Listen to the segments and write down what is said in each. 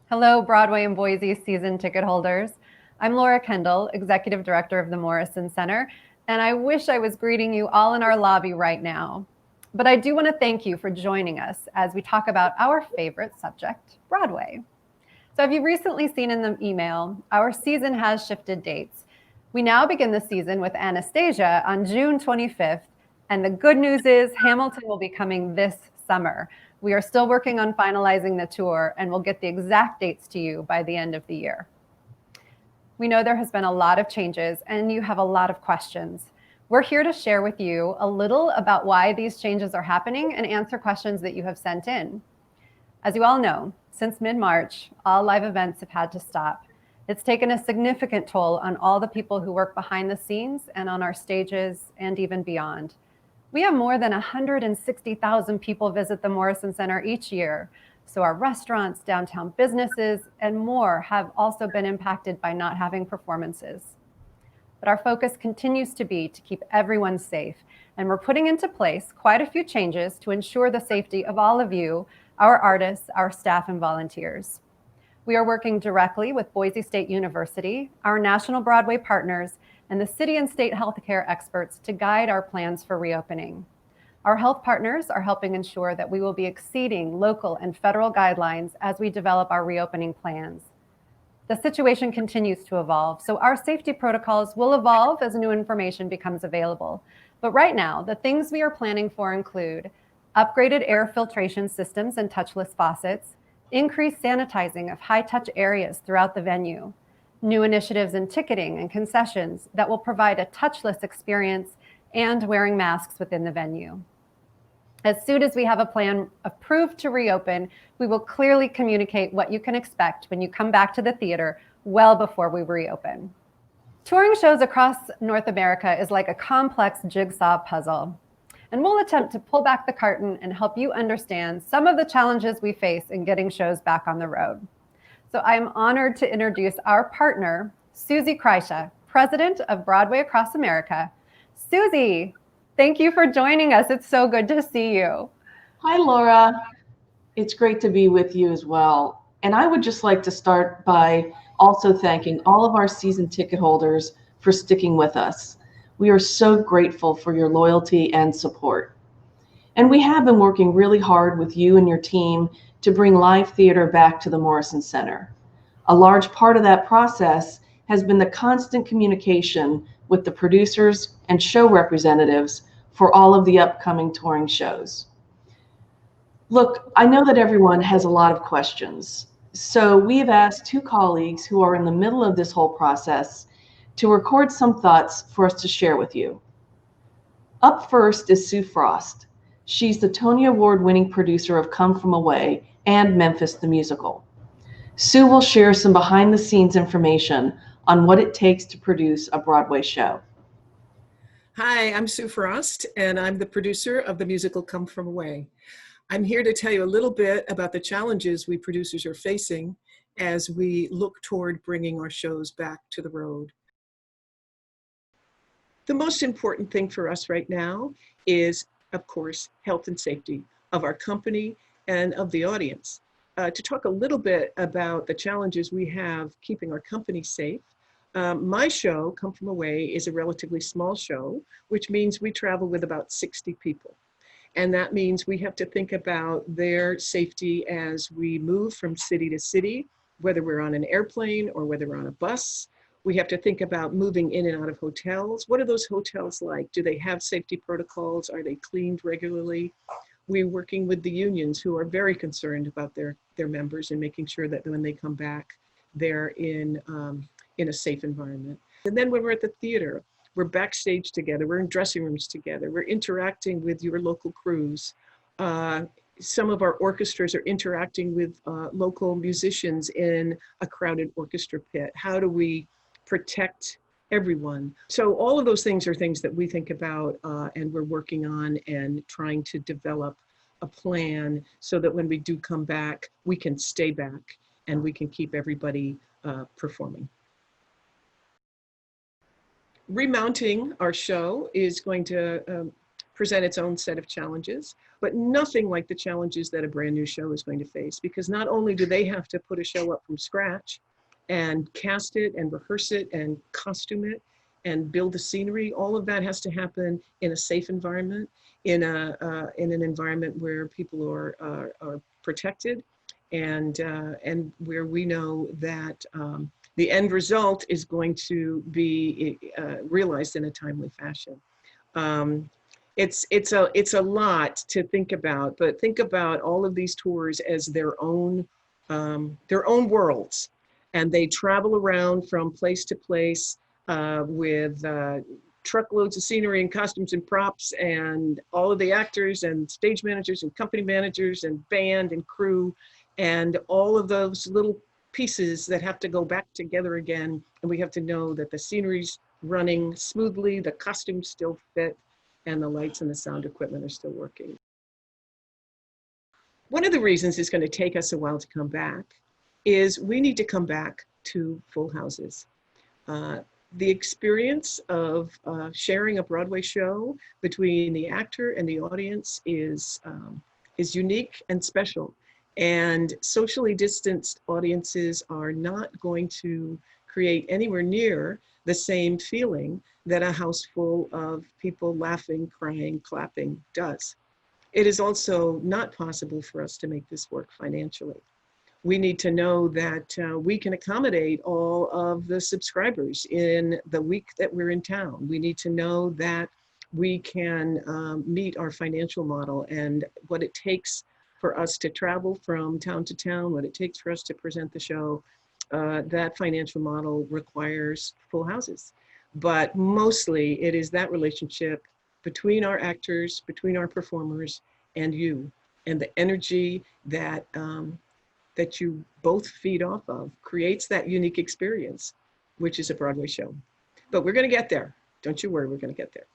Hello, Broadway and Boise season ticket holders. I'm Laura Kendall, Executive Director of the Morrison Center, and I wish I was greeting you all in our lobby right now. But I do want to thank you for joining us as we talk about our favorite subject, Broadway. So, if you've recently seen in the email, our season has shifted dates. We now begin the season with Anastasia on June 25th, and the good news is Hamilton will be coming this summer. We are still working on finalizing the tour, and we'll get the exact dates to you by the end of the year. We know there has been a lot of changes, and you have a lot of questions. We're here to share with you a little about why these changes are happening and answer questions that you have sent in. As you all know, since mid-March, all live events have had to stop. It's taken a significant toll on all the people who work behind the scenes and on our stages and even beyond. We have more than 160,000 people visit the Morrison Center each year, so our restaurants, downtown businesses, and more have also been impacted by not having performances. But our focus continues to be to keep everyone safe, and we're putting into place quite a few changes to ensure the safety of all of you, our artists, our staff, and volunteers. We are working directly with Boise State University, our national Broadway partners, and the city and state healthcare experts to guide our plans for reopening. Our health partners are helping ensure that we will be exceeding local and federal guidelines as we develop our reopening plans. The situation continues to evolve, so our safety protocols will evolve as new information becomes available. But right now, the things we are planning for include upgraded air filtration systems and touchless faucets, increased sanitizing of high-touch areas throughout the venue, new initiatives in ticketing and concessions that will provide a touchless experience, and wearing masks within the venue. As soon as we have a plan approved to reopen, we will clearly communicate what you can expect when you come back to the theater well before we reopen. Touring shows across North America is like a complex jigsaw puzzle, and we'll attempt to pull back the curtain and help you understand some of the challenges we face in getting shows back on the road. So I'm honored to introduce our partner, Susie Kreischa, President of Broadway Across America. Susie, thank you for joining us. It's so good to see you. Hi, Laura. It's great to be with you as well. And I would just like to start by also thanking all of our season ticket holders for sticking with us. We are so grateful for your loyalty and support. And we have been working really hard with you and your team to bring live theater back to the Morrison Center. A large part of that process has been the constant communication with the producers and show representatives for all of the upcoming touring shows. Look, I know that everyone has a lot of questions. So we have asked two colleagues who are in the middle of this whole process to record some thoughts for us to share with you. Up first is Sue Frost. She's the Tony Award-winning producer of Come From Away and Memphis the Musical. Sue will share some behind-the-scenes information on what it takes to produce a Broadway show. Hi, I'm Sue Frost, and I'm the producer of the musical Come From Away. I'm here to tell you a little bit about the challenges we producers are facing as we look toward bringing our shows back to the road. The most important thing for us right now is, of course, health and safety of our company and of the audience. To talk a little bit about the challenges we have keeping our company safe, my show, Come From Away, is a relatively small show, which means we travel with about 60 people. And that means we have to think about their safety as we move from city to city, whether we're on an airplane or whether we're on a bus. We have to think about moving in and out of hotels. What are those hotels like? Do they have safety protocols? Are they cleaned regularly? We're working with the unions who are very concerned about their members and making sure that when they come back, they're in a safe environment. And then when we're at the theater, we're backstage together, we're in dressing rooms together, we're interacting with your local crews. Some of our orchestras are interacting with local musicians in a crowded orchestra pit. How do we protect everyone? So all of those things are things that we think about and we're working on and trying to develop a plan so that when we do come back, we can stay back and we can keep everybody performing. Remounting our show is going to present its own set of challenges, but nothing like the challenges that a brand new show is going to face, because not only do they have to put a show up from scratch and cast it and rehearse it and costume it and build the scenery, all of that has to happen in a safe environment, in an environment where people are protected, and where we know that the end result is going to be realized in a timely fashion. It's a lot to think about, but think about all of these tours as their own worlds, and they travel around from place to place with truckloads of scenery and costumes and props, and all of the actors and stage managers and company managers and band and crew, and all of those little pieces that have to go back together again. And we have to know that the scenery's running smoothly, the costumes still fit, and the lights and the sound equipment are still working. One of the reasons it's going to take us a while to come back is we need to come back to full houses. The experience of sharing a Broadway show between the actor and the audience is unique and special. And socially distanced audiences are not going to create anywhere near the same feeling that a house full of people laughing, crying, clapping does. It is also not possible for us to make this work financially. We need to know that we can accommodate all of the subscribers in the week that we're in town. We need to know that we can meet our financial model, and what it takes for us to travel from town to town, what it takes for us to present the show. That financial model requires full houses. But mostly it is that relationship between our actors, between our performers, and you, and the energy that that you both feed off of creates that unique experience, which is a Broadway show. But we're going to get there. Don't you worry, we're going to get there.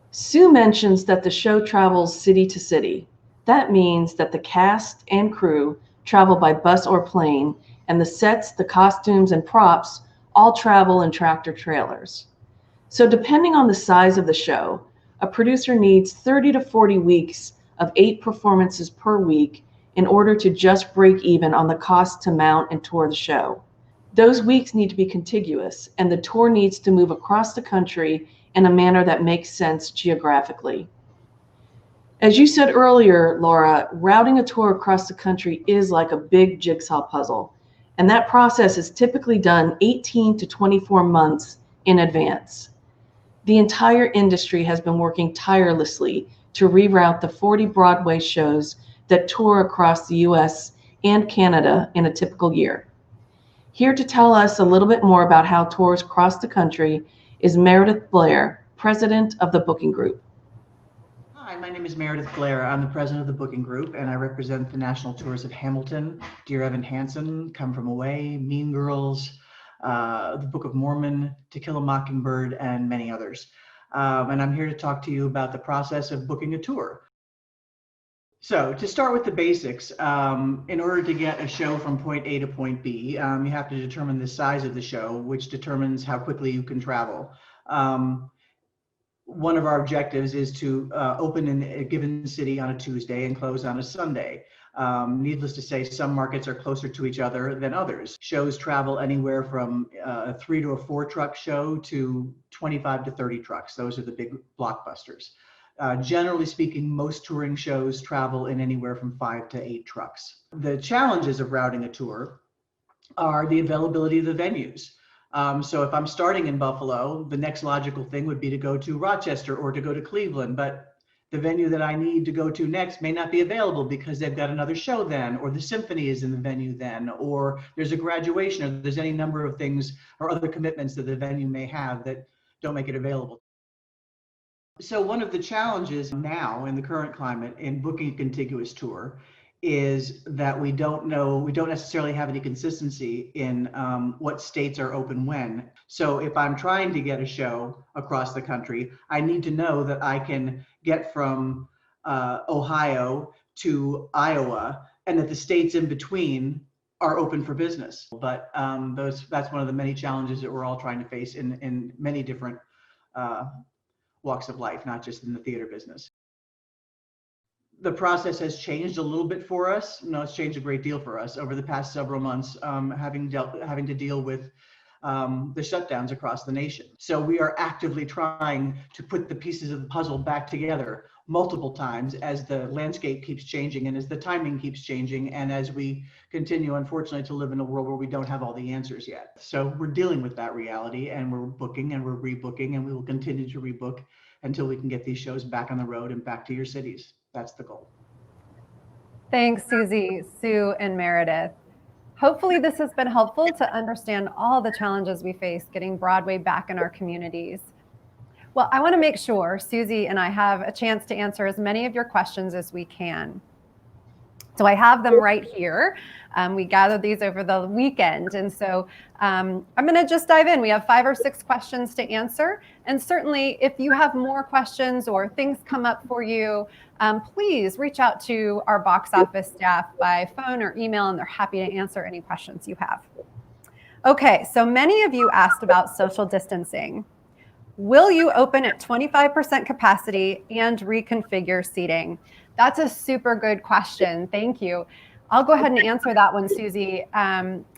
Sue mentions that the show travels city to city. That means that the cast and crew travel by bus or plane, and the sets, the costumes, and props all travel in tractor trailers. So depending on the size of the show, a producer needs 30 to 40 weeks of 8 performances per week in order to just break even on the cost to mount and tour the show. Those weeks need to be contiguous, and the tour needs to move across the country in a manner that makes sense geographically. As you said earlier, Laura, routing a tour across the country is like a big jigsaw puzzle, and that process is typically done 18 to 24 months in advance. The entire industry has been working tirelessly to reroute the 40 Broadway shows that tour across the US and Canada in a typical year. Here to tell us a little bit more about how tours cross the country is Meredith Blair, president of the booking group. Hi, my name is Meredith Blair. I'm the president of the booking group, and I represent the national tours of Hamilton, Dear Evan Hansen, Come From Away, Mean Girls, the Book of Mormon, To Kill a Mockingbird, and many others. And I'm here to talk to you about the process of booking a tour. So to start with the basics, in order to get a show from point A to point B, you have to determine the size of the show, which determines how quickly you can travel. One of our objectives is to open in a given city on a Tuesday and close on a Sunday. Needless to say, some markets are closer to each other than others. Shows travel anywhere from a 3 to a 4 truck show to 25 to 30 trucks. Those are the big blockbusters. Generally speaking, most touring shows travel in anywhere from 5 to 8 trucks. The challenges of routing a tour are the availability of the venues. So if I'm starting in Buffalo, the next logical thing would be to go to Rochester or to go to Cleveland, but the venue that I need to go to next may not be available because they've got another show then, or the symphony is in the venue then, or there's a graduation, or there's any number of things or other commitments that the venue may have that don't make it available. So one of the challenges now in the current climate in booking a contiguous tour is that we don't necessarily have any consistency in what states are open when. So if I'm trying to get a show across the country, I need to know that I can get from Ohio to Iowa, and that the states in between are open for business. But that's one of the many challenges that we're all trying to face in many different walks of life, not just in the theater business. The process has changed a little bit for us. No, it's changed a great deal for us over the past several months, having to deal with the shutdowns across the nation. So we are actively trying to put the pieces of the puzzle back together multiple times as the landscape keeps changing and as the timing keeps changing and as we continue, unfortunately, to live in a world where we don't have all the answers yet. So we're dealing with that reality, and we're booking and we're rebooking, and we will continue to rebook until we can get these shows back on the road and back to your cities. That's the goal. Thanks, Susie, Sue, and Meredith. Hopefully this has been helpful to understand all the challenges we face getting Broadway back in our communities. Well, I want to make sure Susie and I have a chance to answer as many of your questions as we can. So I have them right here. We gathered these over the weekend. And so I'm going to just dive in. We have 5 or 6 questions to answer. And certainly if you have more questions or things come up for you, please reach out to our box office staff by phone or email, and they're happy to answer any questions you have. Okay, so many of you asked about social distancing. Will you open at 25% capacity and reconfigure seating? That's a super good question. Thank you. I'll go ahead and answer that one, Susie.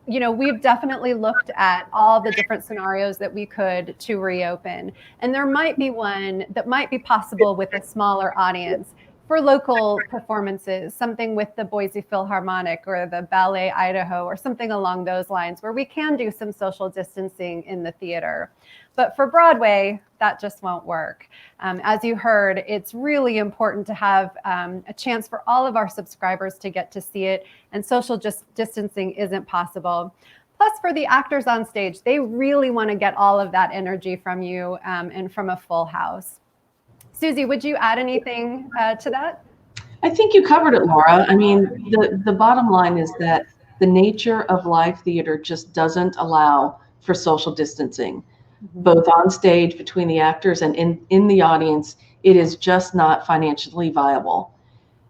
We've definitely looked at all the different scenarios that we could to reopen. And there might be one that might be possible with a smaller audience for local performances, something with the Boise Philharmonic or the Ballet Idaho or something along those lines where we can do some social distancing in the theater. But for Broadway, that just won't work. As you heard, it's really important to have a chance for all of our subscribers to get to see it, and social distancing isn't possible. Plus, for the actors on stage, they really want to get all of that energy from you and from a full house. Susie, would you add anything to that? I think you covered it, Laura. I mean, the bottom line is that the nature of live theater just doesn't allow for social distancing, both on stage between the actors and in the audience. It is just not financially viable.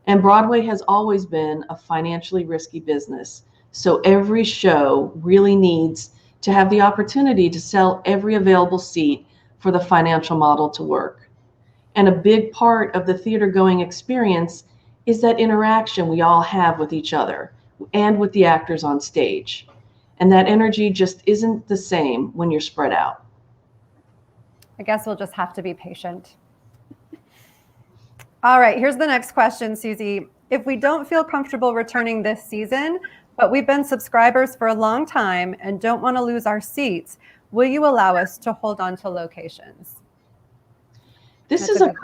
And Broadway has always been a financially risky business. So every show really needs to have the opportunity to sell every available seat for the financial model to work. And a big part of the theater going experience is that interaction we all have with each other and with the actors on stage. And that energy just isn't the same when you're spread out. I guess we'll just have to be patient. All right, here's the next question, Susie. If we don't feel comfortable returning this season, but we've been subscribers for a long time and don't want to lose our seats, will you allow us to hold on to locations? This is a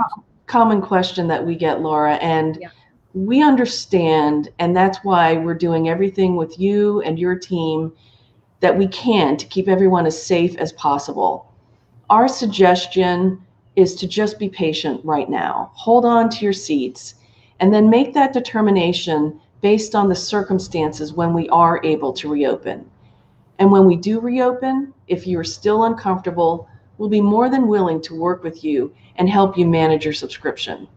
common question that we get, Laura, and we understand, and that's why we're doing everything with you and your team that we can to keep everyone as safe as possible. Our suggestion is to just be patient right now. Hold on to your seats, and then make that determination based on the circumstances when we are able to reopen. And when we do reopen, if you are still uncomfortable, we'll be more than willing to work with you and help you manage your subscription.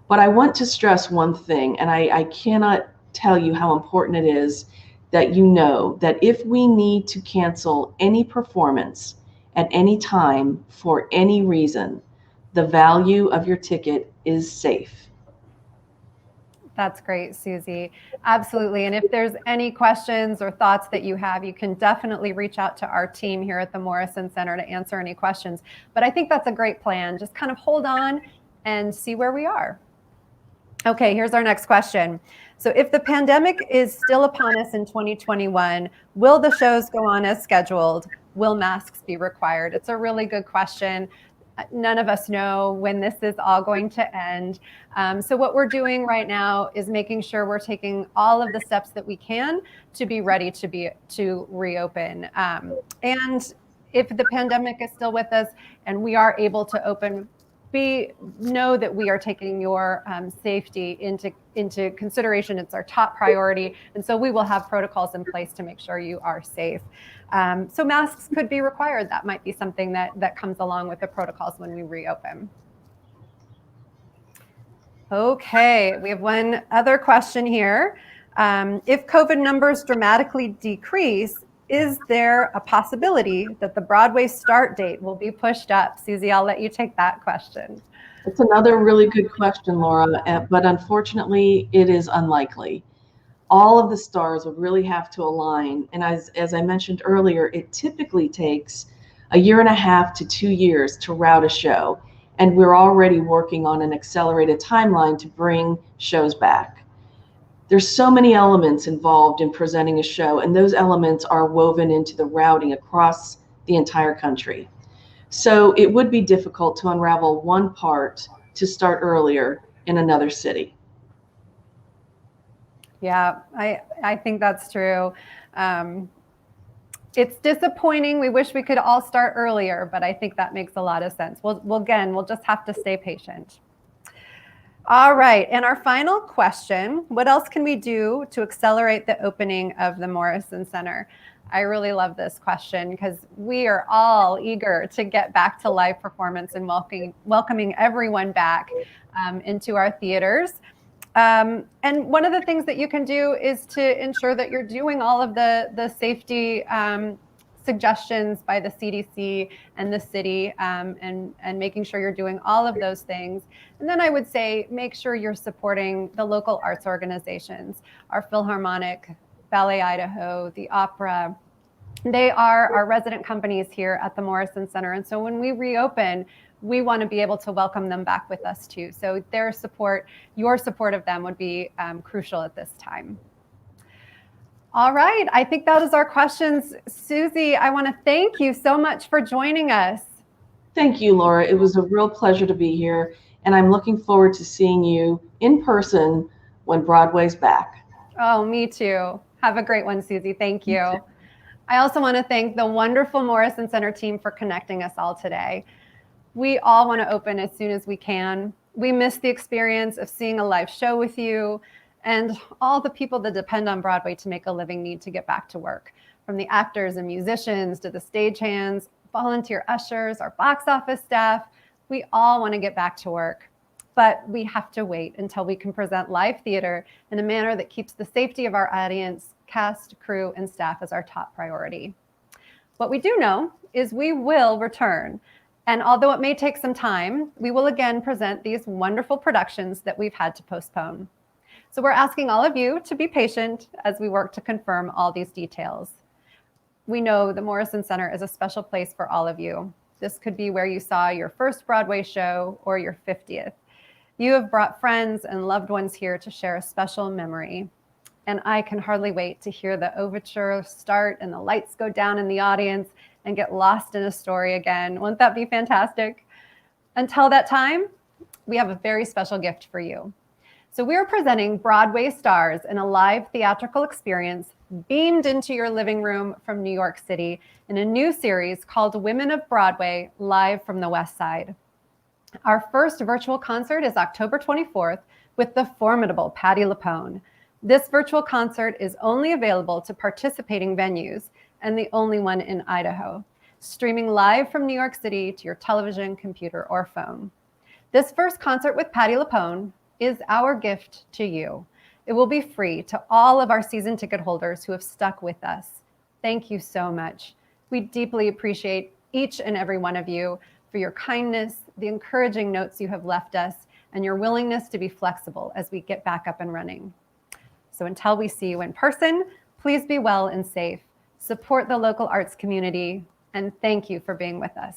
But I want to stress one thing, and I cannot tell you how important it is that you know that if we need to cancel any performance at any time for any reason, the value of your ticket is safe. That's great, Susie. Absolutely. And if there's any questions or thoughts that you have, you can definitely reach out to our team here at the Morrison Center to answer any questions. But I think that's a great plan. Just kind of hold on and see where we are. Okay, here's our next question. So if the pandemic is still upon us in 2021, will the shows go on as scheduled? Will masks be required? It's a really good question. None of us know when this is all going to end. So what we're doing right now is making sure we're taking all of the steps that we can to be ready to reopen. And if the pandemic is still with us and we are able to open, know that we are taking your safety into consideration. It's our top priority. And so we will have protocols in place to make sure you are safe. So masks could be required. That might be something that comes along with the protocols when we reopen. Okay, we have one other question here. If COVID numbers dramatically decrease, is there a possibility that the Broadway start date will be pushed up? Susie, I'll let you take that question. It's another really good question, Laura, but unfortunately, it is unlikely. All of the stars would really have to align. And as I mentioned earlier, it typically takes a year and a half to 2 years to route a show. And we're already working on an accelerated timeline to bring shows back. There's so many elements involved in presenting a show, and those elements are woven into the routing across the entire country. So it would be difficult to unravel one part to start earlier in another city. Yeah, I think that's true. It's disappointing. We wish we could all start earlier, but I think that makes a lot of sense. We'll just have to stay patient. All right, and our final question, what else can we do to accelerate the opening of the Morrison Center? I really love this question because we are all eager to get back to live performance and welcoming everyone back into our theaters. And one of the things that you can do is to ensure that you're doing all of the safety suggestions by the CDC and the city, and making sure you're doing all of those things. And then I would say, make sure you're supporting the local arts organizations, our Philharmonic, Ballet Idaho, the Opera. They are our resident companies here at the Morrison Center. And so when we reopen, we want to be able to welcome them back with us too. So their support, your support of them would be crucial at this time. All right, I think that is our questions. Susie, I want to thank you so much for joining us. Thank you, Laura. It was a real pleasure to be here, and I'm looking forward to seeing you in person when Broadway's back. Oh, me too. Have a great one, Susie. Thank you. I also want to thank the wonderful Morrison Center team for connecting us all today. We all want to open as soon as we can. We miss the experience of seeing a live show with you, and all the people that depend on Broadway to make a living need to get back to work. From the actors and musicians to the stagehands, volunteer ushers, our box office staff, we all want to get back to work. But we have to wait until we can present live theater in a manner that keeps the safety of our audience, cast, crew, and staff as our top priority. What we do know is we will return. And although it may take some time, we will again present these wonderful productions that we've had to postpone. So we're asking all of you to be patient as we work to confirm all these details. We know the Morrison Center is a special place for all of you. This could be where you saw your first Broadway show or your 50th. You have brought friends and loved ones here to share a special memory. And I can hardly wait to hear the overture start and the lights go down in the audience and get lost in a story again. Won't that be fantastic? Until that time, we have a very special gift for you. So we are presenting Broadway stars in a live theatrical experience beamed into your living room from New York City in a new series called Women of Broadway, live from the West Side. Our first virtual concert is October 24th with the formidable Patti LuPone. This virtual concert is only available to participating venues and the only one in Idaho, streaming live from New York City to your television, computer, or phone. This first concert with Patti LuPone is our gift to you. It will be free to all of our season ticket holders who have stuck with us. Thank you so much. We deeply appreciate each and every one of you for your kindness, the encouraging notes you have left us, and your willingness to be flexible as we get back up and running. So until we see you in person, please be well and safe. Support the local arts community, and thank you for being with us.